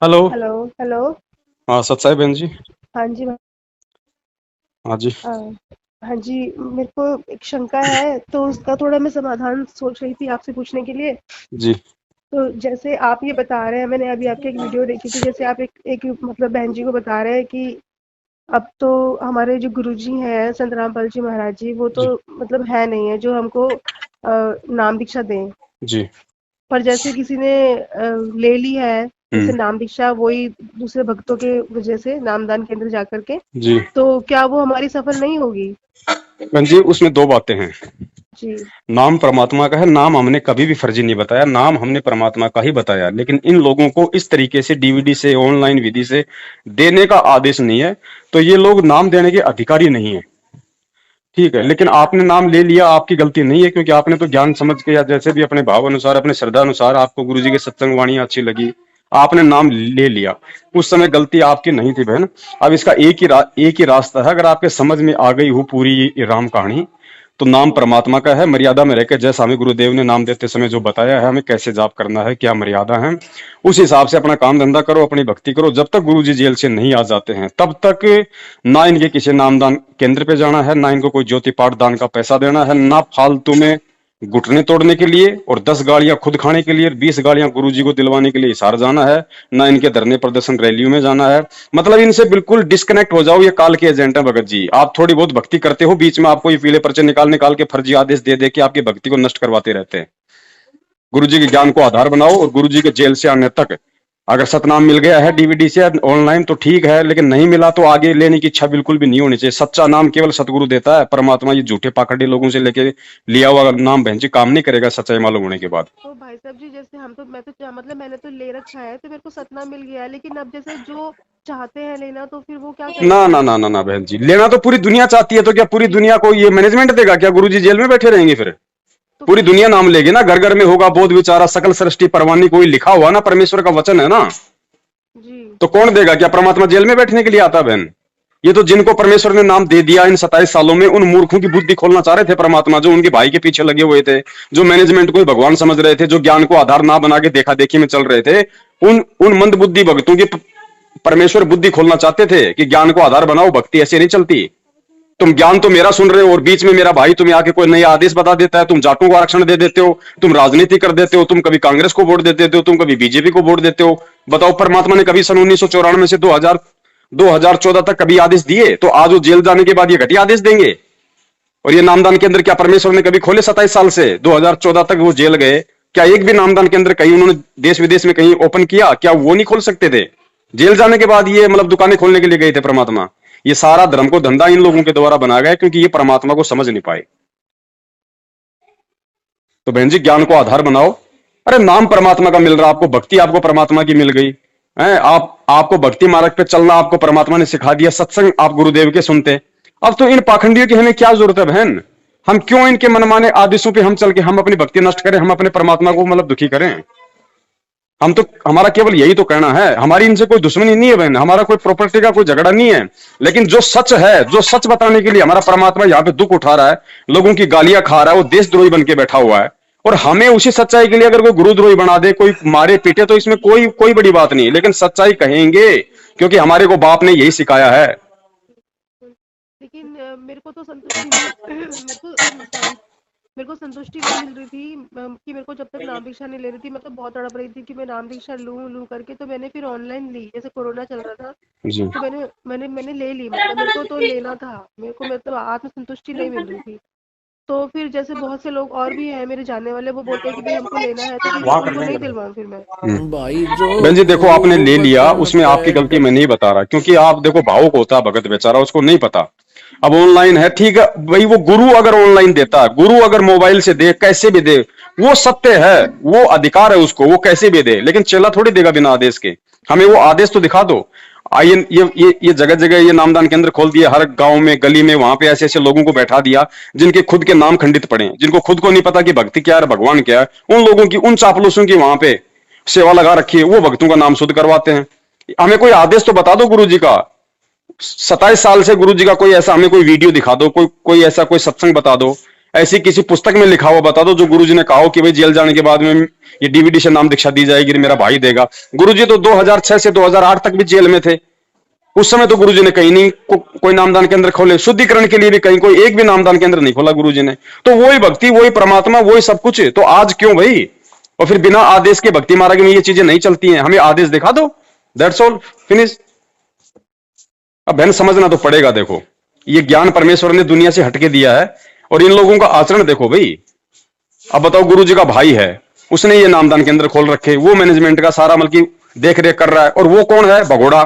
Hello. Hello hello. हाँ सत्साई बहन जी। हाँ जी। हाँ जी। हाँ जी, मेरे को एक शंका है तो उसका थोड़ा मैं समाधान सोच रही थी आपसे पूछने के लिए। जी। तो जैसे आप ये बता रहे हैं, मैंने अभी आपकी एक वीडियो देखी थी, जैसे आप एक एक मतलब बहन जी को बता रहे हैं कि अब तो हमारे जो गुरुजी हैं संत रामपाल जी महाराज जी, वो तो जी। मतलब है नहीं है जो हमको नाम दीक्षा दें। जी। पर जैसे किसी ने ले ली है जैसे हम्म। नाम दीक्षा, वही दूसरे भक्तों के वजह से नामदान केंद्र जा करके, जी। तो क्या वो हमारी सफल नहीं होगी? बहन जी उसमें दो बातें हैं। जी। नाम परमात्मा का है, नाम हमने कभी भी फर्जी नहीं बताया, नाम हमने परमात्मा का ही बताया, लेकिन इन लोगों को इस तरीके से डीवीडी से ऑनलाइन विधि से देने का आदेश नहीं है। तो ये लोग नाम देने के अधिकारी नहीं है। ठीक है, लेकिन आपने नाम ले लिया, आपकी गलती नहीं है, क्योंकि आपने तो ज्ञान समझ के या जैसे भी अपने भाव अनुसार अपने श्रद्धा अनुसार आपको गुरु जी के सत्संग वाणी अच्छी लगी, आपने नाम ले लिया। उस समय गलती आपकी नहीं थी बहन। अब इसका एक ही रास्ता है, अगर आपके समझ में आ गई हो पूरी ये राम कहानी, तो नाम हुँ। परमात्मा का है। मर्यादा में रहकर, जैसा हमें गुरुदेव ने नाम देते समय जो बताया है हमें कैसे जाप करना है, क्या मर्यादा है, उस हिसाब से अपना काम धंधा करो, अपनी भक्ति करो। जब तक गुरु जी जेल से नहीं आ जाते हैं तब तक ना इनके किसी नामदान केंद्र पे जाना है, ना इनको कोई ज्योति पाठ दान का पैसा देना है, ना फालतू में घुटने तोड़ने के लिए और 10 गाड़ियां खुद खाने के लिए, 20 गाड़ियां गुरु जी को दिलवाने के लिए हिसार जाना है, ना इनके धरने प्रदर्शन रैलियों में जाना है। मतलब इनसे बिल्कुल डिस्कनेक्ट हो जाओ, ये काल के एजेंट है भगत जी। आप थोड़ी बहुत भक्ति करते हो, बीच में आपको ये पीले पर्चे निकाल निकाल के फर्जी आदेश दे दे के आपकी भक्ति को नष्ट करवाते रहते हैं। गुरु जी के ज्ञान को आधार बनाओ, और गुरु जी के जेल से आने तक अगर सतनाम मिल गया है डीवीडी से ऑनलाइन तो ठीक है, लेकिन नहीं मिला तो आगे लेने की इच्छा बिल्कुल भी नहीं होनी चाहिए। सच्चा नाम केवल सतगुरु देता है, परमात्मा ये झूठे पाखंडी लोगों से लेके लिया हुआ नाम बहन जी काम नहीं करेगा सच्चाई मालूम होने के बाद। तो भाई साहब जी, जैसे हम तो मैं तो मतलब मैंने तो ले रखा है, तो मेरे को सतना मिल गया है, लेकिन अब जैसे जो चाहते हैं लेना तो फिर वो क्या ना करेंगे? ना ना ना ना बहन जी, लेना तो पूरी दुनिया चाहती है, तो क्या पूरी दुनिया को ये मैनेजमेंट देगा? क्या गुरु जी जेल में बैठे रहेंगे फिर? तो पूरी फिर दुनिया नाम लेगी ना, घर घर में होगा बोध विचारा सकल सृष्टि परवानी, कोई लिखा हुआ ना, परमेश्वर का वचन है ना। जी। तो कौन देगा? क्या परमात्मा जेल में बैठने के लिए आता बहन? ये तो जिनको परमेश्वर ने नाम दे दिया इन 27 सालों में, उन मूर्खों की बुद्धि खोलना चाह रहे थे परमात्मा, जो उनके भाई के पीछे लगे हुए थे, जो मैनेजमेंट को ही भगवान समझ रहे थे, जो ज्ञान को आधार ना बना के देखा देखी में चल रहे थे। उन उन मंद बुद्धि भक्तों की परमेश्वर बुद्धि खोलना चाहते थे कि ज्ञान को आधार बनाओ, भक्ति ऐसे नहीं चलती। तुम ज्ञान तो मेरा सुन रहे हो और बीच में मेरा भाई तुम्हें आके कोई नया आदेश बता देता है, तुम जाटों को आरक्षण दे देते हो, तुम राजनीति कर देते हो, तुम कभी कांग्रेस को वोट दे देते हो, तुम कभी बीजेपी को वोट देते हो। बताओ, परमात्मा ने कभी सन 1994 से 2014 तक कभी आदेश दिए? तो आज वो जेल जाने के बाद ये घटिया आदेश देंगे? और ये नामदान केंद्र क्या परमेश्वर ने कभी खोले? 27 साल से 2014 तक वो जेल गए, क्या एक भी नामदान केंद्र कहीं उन्होंने देश विदेश में कहीं ओपन किया? क्या वो नहीं खोल सकते थे? जेल जाने के बाद ये मतलब दुकानें खोलने के लिए गए थे परमात्मा? ये सारा धर्म को धंधा इन लोगों के द्वारा बनाया गया, क्योंकि ये परमात्मा को समझ नहीं पाए। तो बहन जी ज्ञान को आधार बनाओ। अरे नाम परमात्मा का मिल रहा, आपको भक्ति आपको परमात्मा की मिल गई है, आपको भक्ति मार्ग पे चलना आपको परमात्मा ने सिखा दिया, सत्संग आप गुरुदेव के सुनते। अब तो इन पाखंडियों की हमें क्या जरूरत है बहन? हम क्यों इनके मनमाने आदेशों पे हम चल के हम अपनी भक्ति नष्ट करें, हम अपने परमात्मा को मतलब दुखी करें? हम तो, हमारा केवल यही तो कहना है, हमारी इनसे कोई दुश्मनी नहीं है बहन, हमारा कोई प्रॉपर्टी का कोई झगड़ा नहीं है। लेकिन जो सच है, जो सच बताने के लिए हमारा परमात्मा यहाँ पे दुख उठा रहा है, लोगों की गालियां खा रहा है, वो देशद्रोही बन के बैठा हुआ है, और हमें उसी सच्चाई के लिए अगर कोई गुरुद्रोही बना दे, कोई मारे पीटे, तो इसमें कोई कोई बड़ी बात नहीं, लेकिन सच्चाई कहेंगे, क्योंकि हमारे को बाप ने यही सिखाया है। लेकिन मेरे को तो संतुष्टि नहीं मेरे को सॉरी, मेरे को संतुष्टि नहीं मिल रही थी कि मेरे को जब तक नाम दीक्षा नहीं ले रही थी, मैं तो बहुत तड़प रही थी कि मैं नाम दीक्षा लूं लूं करके, तो मैंने फिर ऑनलाइन ली, जैसे कोरोना चल रहा था, जी। तो मैंने ले ली, मतलब मेरे को तो लेना था, मेरे को मतलब आत्मसंतुष्टि नहीं मिल रही थी। तो फिर जैसे बहुत से लोग और भी हैं मेरे जानने वाले, वो बोलते हैं कि भाई हमको लेना है, तो फिर मैं उनको नहीं दिलवाऊं फिर मैं। भाई जो बहन जी देखो, आपने ले लिया, वचन उसमें आपकी तय गलती मैं नहीं बता रहा, क्योंकि आप देखो भावुक होता है भगत बेचारा, उसको नहीं पता। अब ऑनलाइन है ठीक है भाई, वो गुरु अगर ऑनलाइन देता है, गुरु अगर मोबाइल से दे, कैसे भी दे, वो सत्य है, वो अधिकार है उसको, वो कैसे भी दे, लेकिन चेला थोड़ी देगा बिना आदेश के। हमें वो आदेश तो दिखा दो। आइए, ये जगह जगह ये नामदान केंद्र खोल दिया, हर गांव में गली में, वहां पे ऐसे ऐसे लोगों को बैठा दिया जिनके खुद के नाम खंडित पड़े, जिनको खुद को नहीं पता कि भक्ति क्या है, भगवान क्या है। उन लोगों की, उन चापलूसों की वहां पे सेवा लगा रखी है, वो भक्तों का नाम शुद्ध करवाते हैं। हमें कोई आदेश तो बता दो गुरु जी का। 27 साल से गुरु जी का कोई ऐसा, हमें कोई वीडियो दिखा दो, कोई कोई ऐसा कोई सत्संग बता दो। ऐसी किसी पुस्तक में लिखा हुआ बता दो जो गुरुजी ने कहा हो कि भाई जेल जाने के बाद में ये डीवीडी से नाम दीक्षा दी जाएगी, मेरा भाई देगा। गुरुजी तो 2006 से 2008 तक भी जेल में थे। उस समय तो गुरुजी ने कहीं नहीं कोई नामदान केंद्र खोले, शुद्धिकरण के लिए भी कहीं कोई एक भी नामदान केंद्र नहीं खोला गुरुजी ने। तो वही भक्ति, वही परमात्मा, वही सब कुछ। तो आज क्यों भाई? और फिर बिना आदेश के भक्ति मार्ग में ये चीजें नहीं चलती हैं। हमें आदेश दिखा दो, दैट्स ऑल, फिनिश। अब बहन समझना तो पड़ेगा। देखो, ये ज्ञान परमेश्वर ने दुनिया से हटके दिया है और इन लोगों का आचरण देखो भाई। अब बताओ, गुरुजी का भाई है, उसने ये नामदान केंद्र खोल रखे, वो मैनेजमेंट का सारा मतलब देख रेख कर रहा है। और वो कौन है? भगोड़ा,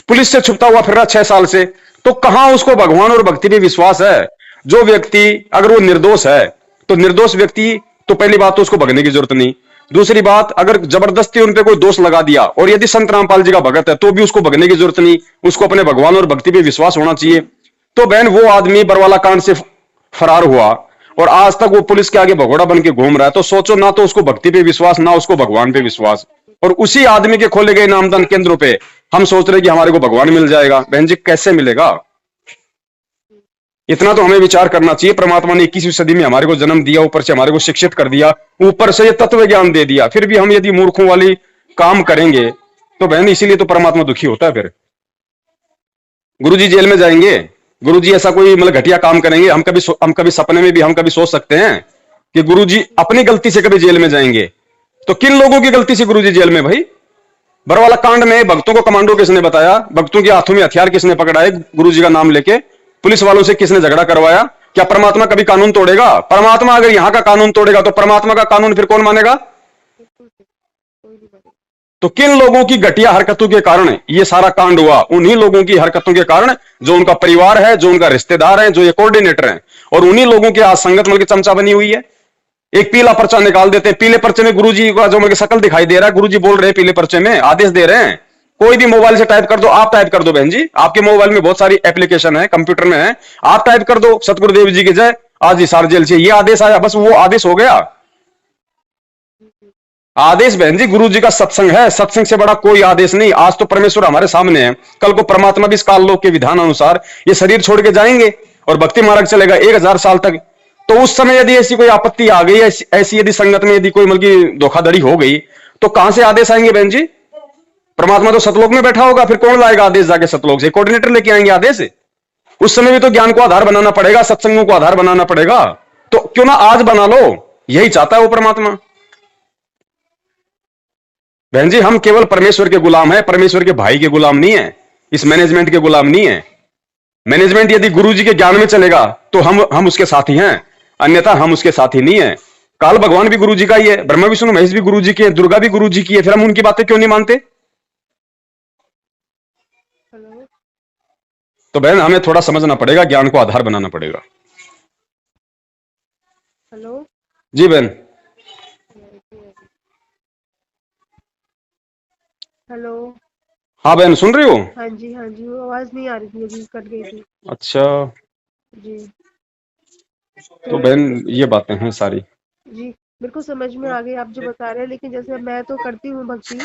पुलिस से छुपता हुआ फिर रहा 6 साल से। तो कहां उसको भगवान और भक्ति पे विश्वास है? जो व्यक्ति अगर वो निर्दोष है, तो निर्दोष व्यक्ति तो पहली बात तो उसको भगने की जरूरत नहीं। दूसरी बात, अगर जबरदस्ती उन पे कोई दोष लगा दिया और यदि संत रामपाल जी का भगत है तो भी उसको भगने की जरूरत नहीं, उसको अपने भगवान और भक्ति पे विश्वास होना चाहिए। तो बहन, वो आदमी बरवाला कांड से फरार हुआ और आज तक वो पुलिस के आगे भगोड़ा बन के घूम रहा है। तो सोचो, ना तो उसको भक्ति पे विश्वास, ना उसको भगवान पे विश्वास। और उसी आदमी के खोले गए नामदान केंद्रों पे हम सोच रहे कि हमारे को भगवान मिल जाएगा। बहन जी, कैसे मिलेगा? इतना तो हमें विचार करना चाहिए। परमात्मा ने 21वीं सदी में हमारे को जन्म दिया, ऊपर से हमारे को शिक्षित कर दिया, ऊपर से ये तत्व ज्ञान दे दिया, फिर भी हम यदि मूर्खों वाली काम करेंगे तो बहन, इसीलिए तो परमात्मा दुखी होता है। फिर गुरुजी जेल में जाएंगे, गुरुजी ऐसा कोई मतलब घटिया काम करेंगे, हम कभी सपने में भी हम कभी सोच सकते हैं कि गुरुजी अपनी गलती से कभी जेल में जाएंगे? तो किन लोगों की गलती से गुरुजी जेल में? भाई, बरवाला कांड में भक्तों को कमांडो किसने बताया? भक्तों के हाथों में हथियार किसने पकड़ाए? गुरुजी का नाम लेके पुलिस वालों से किसने झगड़ा करवाया? क्या परमात्मा कभी कानून तोड़ेगा? परमात्मा अगर यहां का कानून तोड़ेगा तो परमात्मा का कानून फिर कौन मानेगा? तो किन लोगों की घटिया हरकतों के कारण ये सारा कांड हुआ? उन्हीं लोगों की हरकतों के कारण, जो उनका परिवार है, जो उनका रिश्तेदार है, जो ये कोऑर्डिनेटर है, और उन्हीं लोगों के आज संगत मल की चमचा बनी हुई है। एक पीला पर्चा निकाल देते हैं, पीले पर्चे में गुरुजी का जो मल की शकल दिखाई दे रहा है, गुरुजी बोल रहे हैं पीले पर्चे में, आदेश दे रहे हैं। कोई भी मोबाइल से टाइप कर दो, आप टाइप कर दो बहन जी, आपके मोबाइल में बहुत सारी एप्लीकेशन है, कंप्यूटर में है, आप टाइप कर दो, सतगुरुदेव जी की जय, आज हिसार जेल से ये आदेश आया, बस वो आदेश हो गया। आदेश बहन जी गुरु जी का सत्संग है, सत्संग से बड़ा कोई आदेश नहीं। आज तो परमेश्वर हमारे सामने है, कल को परमात्मा भी इस काल लोक के विधान अनुसार ये शरीर छोड़ के जाएंगे और भक्ति मार्ग चलेगा 1000 साल तक। तो उस समय यदि ऐसी कोई आपत्ति आ गई, ऐसी यदि संगत में यदि कोई मतलब धोखाधड़ी हो गई, तो कहां से आदेश आएंगे बहन जी? परमात्मा तो सतलोक में बैठा होगा, फिर कौन लाएगा आदेश जाके सतलोक से? कोऑर्डिनेटर लेके आएंगे आदेश। उस समय भी तो ज्ञान को आधार बनाना पड़ेगा, सत्संगों को आधार बनाना पड़ेगा। तो क्यों ना आज बना लो, यही चाहता है वो परमात्मा। बहन जी, हम केवल परमेश्वर के गुलाम है, परमेश्वर के भाई के गुलाम नहीं है, इस मैनेजमेंट के गुलाम नहीं है। मैनेजमेंट यदि गुरु जी के ज्ञान में चलेगा तो हम उसके साथी हैं, अन्यथा हम उसके साथी नहीं है। काल भगवान भी गुरु जी का ही है, ब्रह्मा विष्णु महेश भी गुरु जी के, दुर्गा भी गुरु जी की है, फिर हम उनकी बातें क्यों नहीं मानते? तो बहन, हमें थोड़ा समझना पड़ेगा, ज्ञान को आधार बनाना पड़ेगा। हेलो जी बहन। हेलो। हाँ बहन, सुन रही हो? हाँ जी वो आवाज नहीं आ रही थी, अभी कट गई थी। अच्छा जी तो बहन, ये बातें हैं सारी। जी, मेरे को समझ में आ गई आप जो बता रहे हैं, लेकिन जैसे मैं तो करती हूँ भक्ति,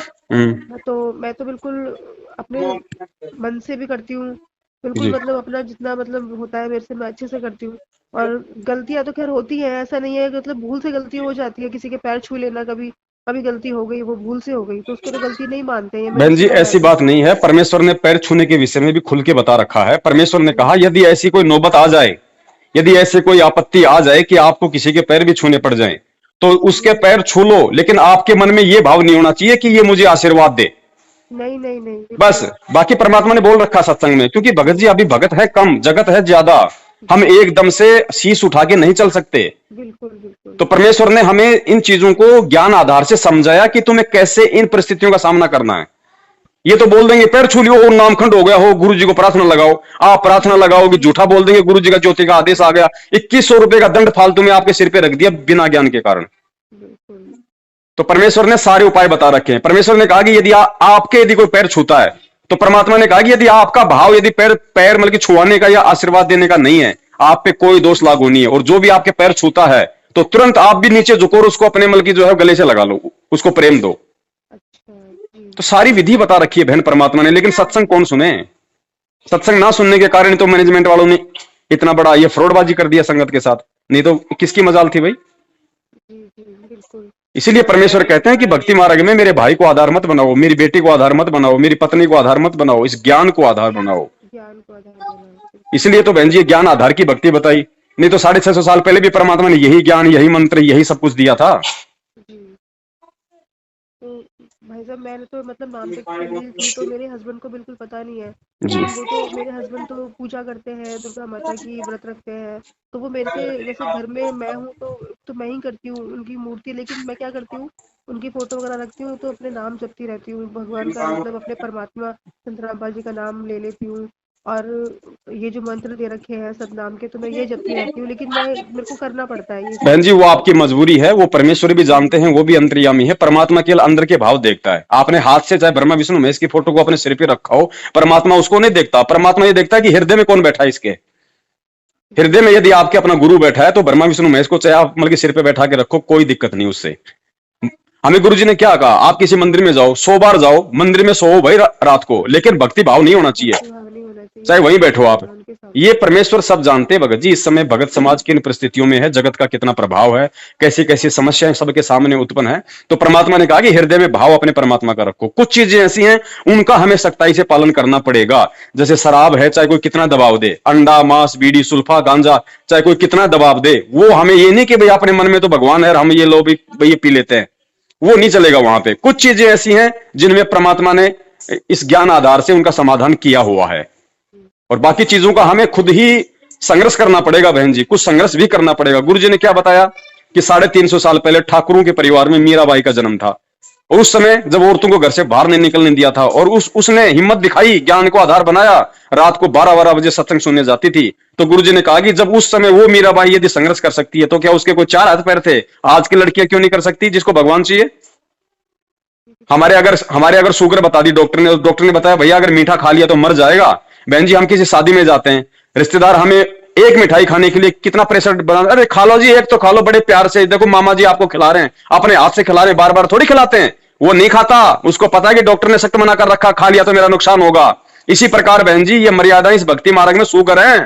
तो मैं तो बिल्कुल अपने मन से भी करती हूँ, बिल्कुल जी। मतलब अपना जितना मतलब होता है मेरे से मैं अच्छे से करती हूँ। और गलतियां तो खैर होती हैं, ऐसा नहीं है कि मतलब भूल से गलती हो जाती है, किसी के पैर छू लेना, कभी कभी गलती हो गई, वो भूल से हो गई, तो उसको तो गलती नहीं मानते हैं। बहन जी, ऐसी बात नहीं है, परमेश्वर ने पैर छूने के विषय में भी खुल के बता रखा है। परमेश्वर ने कहा यदि ऐसी कोई नौबत आ जाए, यदि ऐसे कोई आपत्ति आ जाए कि आपको किसी के पैर भी छूने पड़ जाएं, तो उसके पैर छू लो, लेकिन आपके मन में यह भाव नहीं होना चाहिए कि ये मुझे आशीर्वाद दे। नहीं बस, बाकी परमात्मा ने बोल रखा सत्संग में, क्योंकि भगत जी अभी भगत है कम, जगत है ज्यादा, हम एकदम से शीश उठा के नहीं चल सकते। बिल्कुल। तो परमेश्वर ने हमें इन चीजों को ज्ञान आधार से समझाया कि तुम्हें कैसे इन परिस्थितियों का सामना करना है। ये तो बोल देंगे पैर छू लियो और नामखंड हो गया हो, गुरु जी को प्रार्थना लगाओ, आप प्रार्थना लगाओगे, झूठा बोल देंगे गुरु जी का ज्योति का आदेश आ गया, 2100 रुपए का दंड फालतू में आपके सिर पे रख दिया बिना ज्ञान के कारण। तो परमेश्वर ने सारे उपाय बता रखे हैं। परमेश्वर ने कहा कि यदि आपके यदि कोई पैर छूता है, तो परमात्मा ने कहा कि यदि आपका भाव यदि पैर मतलब छुआने का या आशीर्वाद देने का नहीं है, आप पे कोई दोष लागू नहीं है। और जो भी आपके पैर छूता है तो तुरंत आप भी नीचे झुको और उसको अपने मतलब जो है गले से लगा लो, उसको प्रेम दो। तो सारी विधि बता रखी है बहन परमात्मा ने, लेकिन सत्संग कौन सुने? सत्संग ना सुनने के कारण तो मैनेजमेंट वालों ने इतना बड़ा ये फ्रॉडबाजी कर दिया संगत के साथ। नहीं तो किसकी मजाल थी भाई। जी जी बिल्कुल। इसीलिए परमेश्वर कहते हैं कि भक्ति मार्ग में मेरे भाई को आधार मत बनाओ, मेरी बेटी को आधार मत बनाओ, मेरी पत्नी को आधार मत बनाओ, इस ज्ञान को आधार बनाओ। ज्ञान को आधार बनाओ, बिल्कुल। इसलिए तो बहन जी ज्ञान आधार की भक्ति बताई। नहीं तो 650 साल पहले भी परमात्मा ने यही ज्ञान, यही मंत्र, यही सब कुछ दिया था। जी। तो भाई साहब मैंने तो मतलब नाम दीक्षा ली थी, तो मेरे हस्बैंड को बिल्कुल पता नहीं है। जी लेकिन वो तो मेरे हस्बैंड तो पूजा करते हैं, दुर्गा माता की व्रत रखते हैं। तो वो मेरे से जैसे घर में मैं हूँ तो मैं ही करती हूँ उनकी मूर्ति, लेकिन मैं क्या करती हूँ उनकी फोटो वगैरह रखती हूँ तो अपने नाम जपती रहती हूँ भगवान का, मतलब अपने परमात्मा संत रामपाल जी का नाम ले लेती हूँ। और ये जो मंत्र दे रखे हैं सतनाम के, तो मैं ये जपती रहती हूँ, लेकिन मैं मेरे को करना पड़ता है ये बहन सब। जी, वो आपकी मजबूरी है, वो परमेश्वर भी जानते हैं, वो भी अंतर्यामी है। परमात्मा केवल अंदर के भाव देखता है। आपने हाथ से चाहे ब्रह्मा विष्णु महेश की फोटो को अपने सिर पे रखा हो, परमात्मा उसको नहीं देखता। परमात्मा ये देखता है कि हृदय में कौन बैठा है इसके। हृदय में यदि आपके अपना गुरु बैठा है तो ब्रह्मा विष्णु महेश को चाहे आप मतलब के सिर पे बैठा के रखो, कोई दिक्कत नहीं उससे। हमें गुरुजी ने क्या कहा, आप किसी मंदिर में जाओ, 100 बार जाओ, मंदिर में सो भाई रात को, लेकिन भक्ति भाव नहीं होना चाहिए, भक्ति भाव नहीं होना चाहिए, चाहे वहीं मैं बैठो सो आप। जाऊं उनके सामने। ये परमेश्वर सब जानते हैं भगत जी। इस समय भगत समाज किन परिस्थितियों में है, जगत का कितना प्रभाव है, कैसी कैसी समस्याएं सबके सामने उत्पन्न है। तो परमात्मा ने कहा कि हृदय में भाव अपने परमात्मा का रखो। कुछ चीजें ऐसी हैं उनका हमें सख्ताई से पालन करना पड़ेगा। जैसे शराब है, चाहे कोई कितना दबाव दे, अंडा मांस बीड़ी सुल्फा गांजा, चाहे कोई कितना दबाव दे, वो हमें ये नहीं कि भाई अपने मन में तो भगवान है और हम ये लो भी भाई ये पी लेते हैं, वो नहीं चलेगा वहां पे। कुछ चीजें ऐसी हैं जिनमें परमात्मा ने इस ज्ञान आधार से उनका समाधान किया हुआ है, और बाकी चीजों का हमें खुद ही संघर्ष करना पड़ेगा बहन जी, कुछ संघर्ष भी करना पड़ेगा। गुरु जी ने क्या बताया कि 350 साल पहले ठाकुरों के परिवार में मीराबाई का जन्म था, और उस समय जब औरतों को घर से बाहर नहीं निकलने दिया था, और उसने हिम्मत दिखाई, ज्ञान को आधार बनाया, रात को 12-12 बजे सत्संग सुनने जाती थी। तो गुरु जी ने कहा कि जब उस समय वो मीराबाई यदि संघर्ष कर सकती है, तो क्या उसके कोई 4 हाथ पैर थे? आज की लड़कियां क्यों नहीं कर सकती जिसको भगवान चाहिए? हमारे अगर शुगर बता दी डॉक्टर ने बताया भैया अगर मीठा खा लिया तो मर जाएगा। बहन जी, हम किसी शादी में जाते हैं, रिश्तेदार हमें एक मिठाई खाने के लिए कितना प्रेशर बना, अरे खा लो जी, एक तो खा लो बड़े प्यार से, देखो मामा जी आपको खिला रहे हैं, अपने हाथ से खिला रहे हैं, बार बार थोड़ी खिलाते हैं। वो नहीं खाता, उसको पता है कि डॉक्टर ने सख्त मना कर रखा, खा लिया तो मेरा नुकसान होगा। इसी प्रकार बहन जी ये मर्यादा इस भक्ति मार्ग में शुगर है,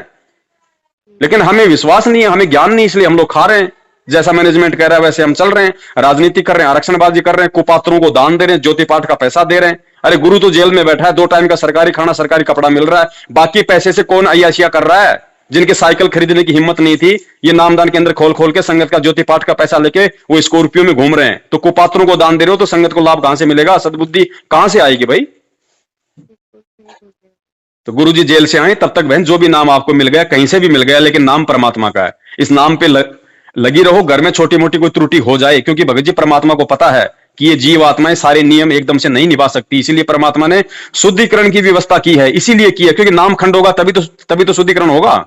लेकिन हमें विश्वास नहीं है, हमें ज्ञान नहीं, इसलिए हम लोग खा रहे हैं। जैसा मैनेजमेंट कह रहा है वैसे हम चल रहे हैं, राजनीति कर रहे हैं, आरक्षणबाजी कर रहे हैं, कुपात्रों को दान दे रहे हैं, ज्योति पाठ का पैसा दे रहे हैं। अरे गुरु तो जेल में बैठा है, 2 टाइम का सरकारी खाना सरकारी कपड़ा मिल रहा है, बाकी पैसे से कौन अय्याशिया कर रहा है? जिनके साइकिल खरीदने की हिम्मत नहीं थी, ये नामदान के अंदर खोल खोल के संगत का ज्योति पाठ का पैसा लेके वो स्कॉर्पियो में घूम रहे हैं। तो कुपात्रों को दान दे रहे हो तो संगत को लाभ कहां से मिलेगा? सद्बुद्धि कहां से आएगी भाई? तो गुरु जी जेल से आए तब तक बहन जो भी नाम आपको मिल गया, कहीं से भी मिल गया, लेकिन नाम परमात्मा का है, इस नाम पे लगी रहो। घर में छोटी मोटी कोई त्रुटि हो जाए, क्योंकि भगत जी परमात्मा को पता है कि ये जीव आत्माएं सारे नियम एकदम से नहीं निभा सकती, इसीलिए परमात्मा ने शुद्धिकरण की व्यवस्था की है। इसीलिए की है क्योंकि नाम खंड होगा तभी तो शुद्धिकरण होगा।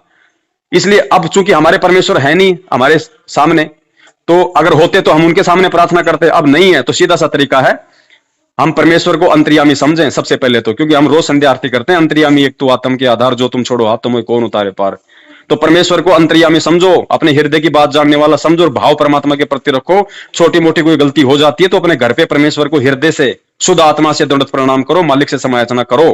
इसलिए अब चूंकि हमारे परमेश्वर है नहीं हमारे सामने, तो अगर होते तो हम उनके सामने प्रार्थना करते, अब नहीं है, तो सीधा सा तरीका है हम परमेश्वर को अंतर्यामी समझें सबसे पहले तो, क्योंकि हम रोज संध्या आरती करते हैं, अंतर्यामी एक तू आत्म के आधार, जो तुम छोड़ो हाथ तुम्हें कौन उतारे पार। तो परमेश्वर को अंतर्यामी समझो, अपने हृदय की बात जानने वाला समझो, और भाव परमात्मा के प्रति रखो। छोटी मोटी कोई गलती हो जाती है तो अपने घर पे परमेश्वर को हृदय से शुद्ध आत्मा से दंडवत प्रणाम करो, मालिक से समायाचना करो।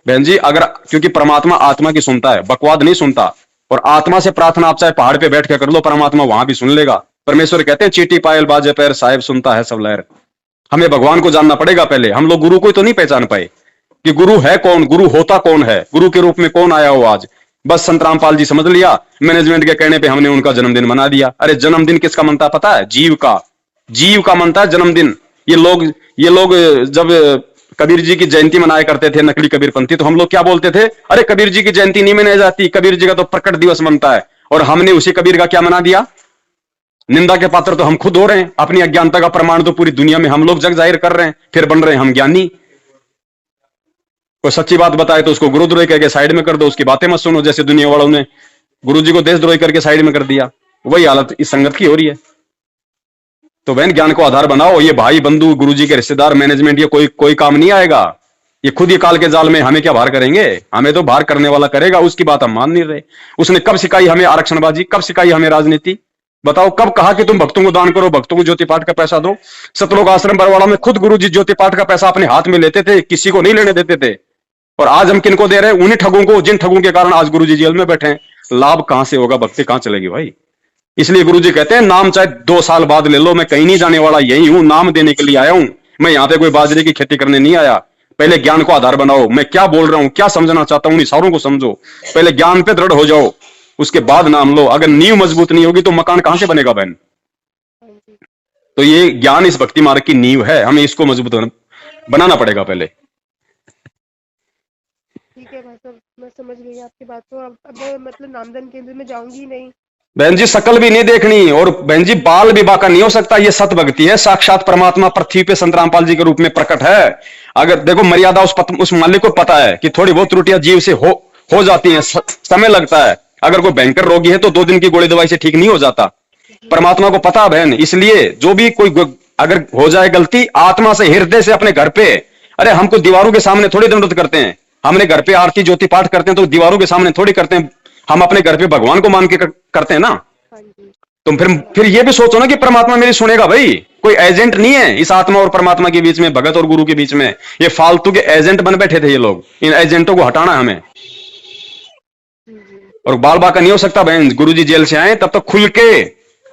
बहन जी अगर, क्योंकि परमात्मा आत्मा की सुनता है, बकवाद नहीं सुनता, और आत्मा से प्रार्थना आप चाहे पहाड़ पे बैठ के कर लो, परमात्मा वहां भी सुन लेगा। परमेश्वर कहते हैं चीटी पायल बाजे पैर साहेब सुनता है सब लहर। हमें भगवान को जानना पड़ेगा पहले, हम लोग गुरु को तो नहीं पहचान पाए कि गुरु है कौन, गुरु होता कौन है, गुरु के रूप में कौन आया हो आज। बस संत रामपाल जी समझ लिया, मैनेजमेंट के कहने पे हमने उनका जन्मदिन मना दिया। अरे जन्मदिन किसका मनता पता है? जीव का, जीव का मनता है जन्मदिन। ये लोग जब कबीर जी की जयंती मनाया करते थे, नकली कबीरपंथी, तो हम लोग क्या बोलते थे? अरे कबीर जी की जयंती नहीं मनाई जाती, कबीर जी का तो प्रकट दिवस मनता है। और हमने उसी कबीर का क्या मना दिया? निंदा के पात्र तो हम खुद हो रहे हैं, अपनी अज्ञानता का प्रमाण तो पूरी दुनिया में हम लोग जग जाहिर कर रहे हैं, फिर बन रहे हैं हम ज्ञानी। कोई सच्ची बात बताए तो उसको गुरुद्रोही कह के साइड में कर दो, उसकी बातें मत सुनो, जैसे दुनिया वालों ने गुरु जी को देशद्रोही करके साइड में कर दिया। वही हालत इस संगत की हो रही है। तो बहन ज्ञान को आधार बनाओ। ये भाई बंधु गुरु जी के रिश्तेदार मैनेजमेंट ये कोई काम नहीं आएगा। ये खुद ही काल के जाल में हमें क्या बाहर करेंगे? हमें तो बाहर करने वाला करेगा, उसकी बात हम मान नहीं रहे। उसने कब सिखाई हमें आरक्षणबाजी, कब सिखाई हमें राजनीति? बताओ कब कहा कि तुम भक्तों को दान करो, भक्तों को ज्योति पाठ का पैसा दो? सतलोक आश्रम बरवाड़ा में खुद गुरु जी ज्योति पाठ का पैसा अपने हाथ में लेते थे, किसी को नहीं लेने देते थे। और आज हम किनको दे रहे हैं? उन्हीं ठगों को, जिन ठगों के कारण आज गुरु जी जेल में बैठे हैं। लाभ कहां से होगा? भक्ति कहां चलेगी भाई? इसलिए गुरुजी कहते हैं नाम चाहे 2 साल बाद ले लो, मैं कहीं नहीं जाने वाला, यही हूं, नाम देने के लिए आया हूं। मैं यहां पे कोई बाजरे की खेती करने नहीं आया। पहले ज्ञान को आधार बनाओ, मैं क्या बोल रहा हूं, क्या समझना चाहता हूं, इन सारों को समझो, पहले ज्ञान पे दृढ़ हो जाओ, उसके बाद नाम लो। अगर नींव मजबूत नहीं होगी तो मकान कहां से बनेगा बहन? तो ये ज्ञान इस भक्ति मार्ग की नींव है, हमें इसको मजबूत बनाना पड़ेगा पहले। ठीक है भाई साहब, मैं समझ गई आपकी बात को। अब मतलब नामदान केंद्र में जाऊंगी नहीं। बहन जी शकल भी नहीं देखनी, और बहन जी बाल भी बाका नहीं हो सकता, ये सत भक्ति है। साक्षात परमात्मा पृथ्वी पे संत रामपाल जी के रूप में प्रकट है। अगर देखो मर्यादा उस मालिक को पता है कि थोड़ी बहुत त्रुटियां जीव से हो जाती हैं, समय लगता है। अगर कोई भयंकर रोगी है तो 2 दिन की गोली दवाई से ठीक नहीं हो जाता। परमात्मा को पता बहन, इसलिए जो भी कोई अगर हो जाए गलती, आत्मा से हृदय से अपने घर पे, अरे हमको दीवारों के सामने थोड़ी दंडवत करते हैं, हमने घर पे आरती ज्योति पाठ करते हैं तो दीवारों के सामने थोड़ी करते हैं, हम अपने घर पे भगवान को मान के करते हैं ना। तुम फिर ये भी सोचो ना कि परमात्मा मेरी सुनेगा भाई, कोई एजेंट नहीं है इस आत्मा और परमात्मा के बीच में, भगत और गुरु के बीच में। ये फालतू के एजेंट बन बैठे थे ये लोग, इन एजेंटों को हटाना है हमें। और बाल बाका नहीं हो सकता बहन, गुरुजी जेल से आए तब तक खुल के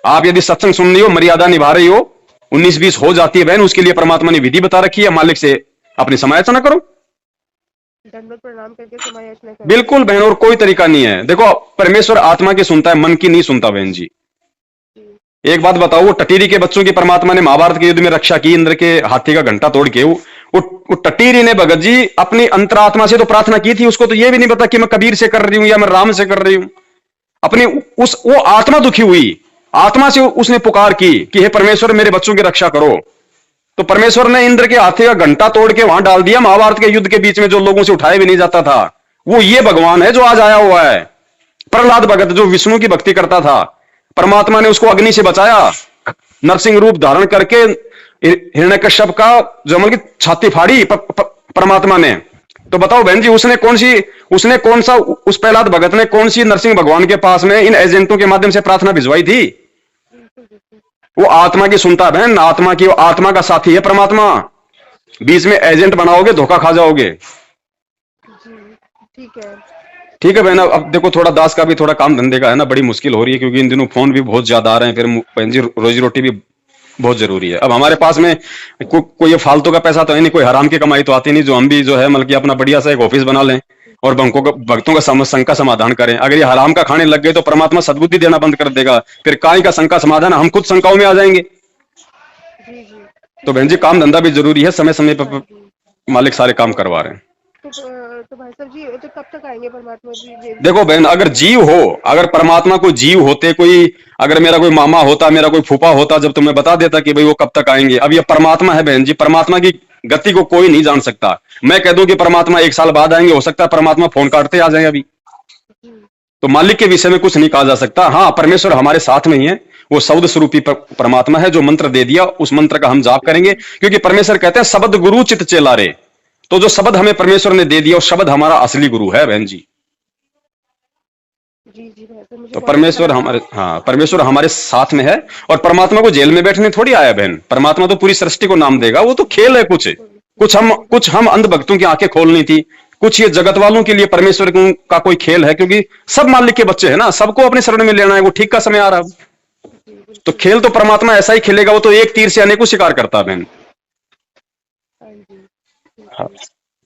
आप यदि सत्संग सुन रही हो, मर्यादा निभा रही हो, 19-20 हो जाती है बहन, उसके लिए परमात्मा ने विधि बता रखी है। मालिक से अपनी समायाचना करो, दंडवत प्रणाम करके समायाचना करो। बिल्कुल बहन, और कोई तरीका नहीं है। देखो परमेश्वर आत्मा की सुनता है, मन की नहीं सुनता बहन जी। एक बात बताओ, वो टटीरी के बच्चों की परमात्मा ने महाभारत के युद्ध में रक्षा की, इंद्र के हाथी का घंटा तोड़ के। वो टटीरी ने भगत जी अपनी अंतरात्मा से तो प्रार्थना की थी, उसको तो ये भी नहीं पता कि मैं कबीर से कर रही हूं या मैं राम से कर रही हूं। अपनी वो आत्मा दुखी हुई, आत्मा से उसने पुकार की कि हे परमेश्वर मेरे बच्चों की रक्षा करो। तो परमेश्वर ने इंद्र के हाथी का घंटा तोड़ के वहां डाल दिया, महाभारत के युद्ध के बीच में, जो लोगों से उठाया भी नहीं जाता था। वो ये भगवान है जो आज आया हुआ है। प्रहलाद भगत जो विष्णु की भक्ति करता था, परमात्मा ने उसको अग्नि से बचाया, नरसिंह रूप धारण करके हिरण्यकश्यप का जो मतलब की छाती फाड़ी परमात्मा ने। तो बताओ बहन जी, उसने कौन सा उस प्रहलाद भगत ने कौन सी नरसिंह भगवान के पास में इन एजेंटों के माध्यम से प्रार्थना भिजवाई थी? वो आत्मा की सुनता है बहन, आत्मा की, वो आत्मा का साथी है परमात्मा। बीच में एजेंट बनाओगे धोखा खा जाओगे। ठीक है बहन। अब देखो थोड़ा दास का भी थोड़ा काम धंधे का है ना, बड़ी मुश्किल हो रही है, क्योंकि इन दिनों फोन भी बहुत ज्यादा आ रहे हैं, फिर बहन जी रोजी रोटी भी बहुत जरूरी है। अब हमारे पास में कोई फालतू का पैसा तो है नहीं, कोई हराम की कमाई तो आती नहीं, जो हम भी जो है मतलब कि अपना बढ़िया सा एक ऑफिस बना लें और भक्तों का शंका समाधान करें। अगर ये हराम का खाने लग गए तो परमात्मा सद्बुद्धि देना बंद कर देगा, फिर काय का शंका समाधान, हम खुद शंकाओं में आ जाएंगे। तो बहन जी काम धंधा भी जरूरी है, समय समय पर मालिक सारे काम करवा रहे हैं। तो भाई साहब जी, तो कब तक आएंगे परमात्मा जी? देखो बहन, अगर जीव हो, अगर परमात्मा को जीव होते, कोई अगर मेरा कोई मामा होता, मेरा कोई फूफा होता, जब तुम्हें बता देता कि भाई वो कब तक आएंगे। अब ये परमात्मा है बहन जी, परमात्मा की गति को कोई नहीं जान सकता। मैं कह दूं कि परमात्मा 1 साल बाद आएंगे, हो सकता है परमात्मा फोन काटते आ जाए अभी। तो मालिक के विषय में कुछ नहीं कहा जा सकता। हाँ, परमेश्वर हमारे साथ में ही है, वो शब्द स्वरूपी परमात्मा है जो मंत्र दे दिया, उस मंत्र का हम जाप करेंगे, क्योंकि परमेश्वर कहते हैं शब्द गुरु चित चेला रे। तो जो शब्द हमें परमेश्वर ने दे दिया, वो शब्द हमारा असली गुरु है बहन जी। तो परमेश्वर हमारे साथ में है, और परमात्मा को जेल में बैठने थोड़ी आया बहन। परमात्मा तो पूरी सृष्टि को नाम देगा, वो तो खेल है। कुछ हम अंध भक्तों की आंखें खोलनी थी, कुछ ये जगत वालों के लिए परमेश्वर का कोई खेल है, क्योंकि सब मालिक के बच्चे हैं ना, सबको अपने शरण में लेना है। वो ठीक का समय आ रहा है, तो खेल तो परमात्मा ऐसा ही खेलेगा। वो तो एक तीर से अनेकों शिकार करता है बहन।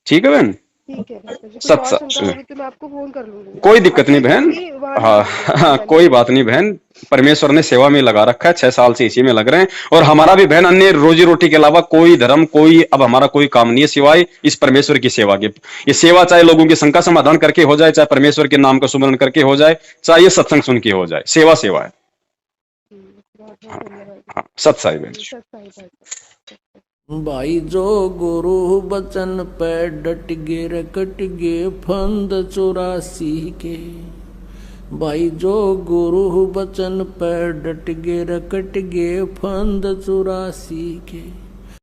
ठीक है बहन, तो मैं आपको फोन कर लूंगी, कोई दिक्कत नहीं बहन। हाँ, कोई बात नहीं बहन, परमेश्वर ने सेवा में लगा रखा है, 6 साल से इसी में लग रहे हैं। और हमारा भी बहन अन्य रोजी रोटी के अलावा कोई धर्म, कोई अब हमारा कोई काम नहीं है सिवाय इस परमेश्वर की सेवा के। ये सेवा चाहे लोगों की शंका समाधान करके हो जाए, चाहे परमेश्वर के नाम का सुमरण करके हो जाए, चाहे ये सत्संग सुन के हो जाए, सेवा है। सत साई बहन। भाई जो गुरु बचन पे डट गे रकट गे फंद 84 के। भाई जो गुरु बचन पे डट गे रकट गे फंद 84 के।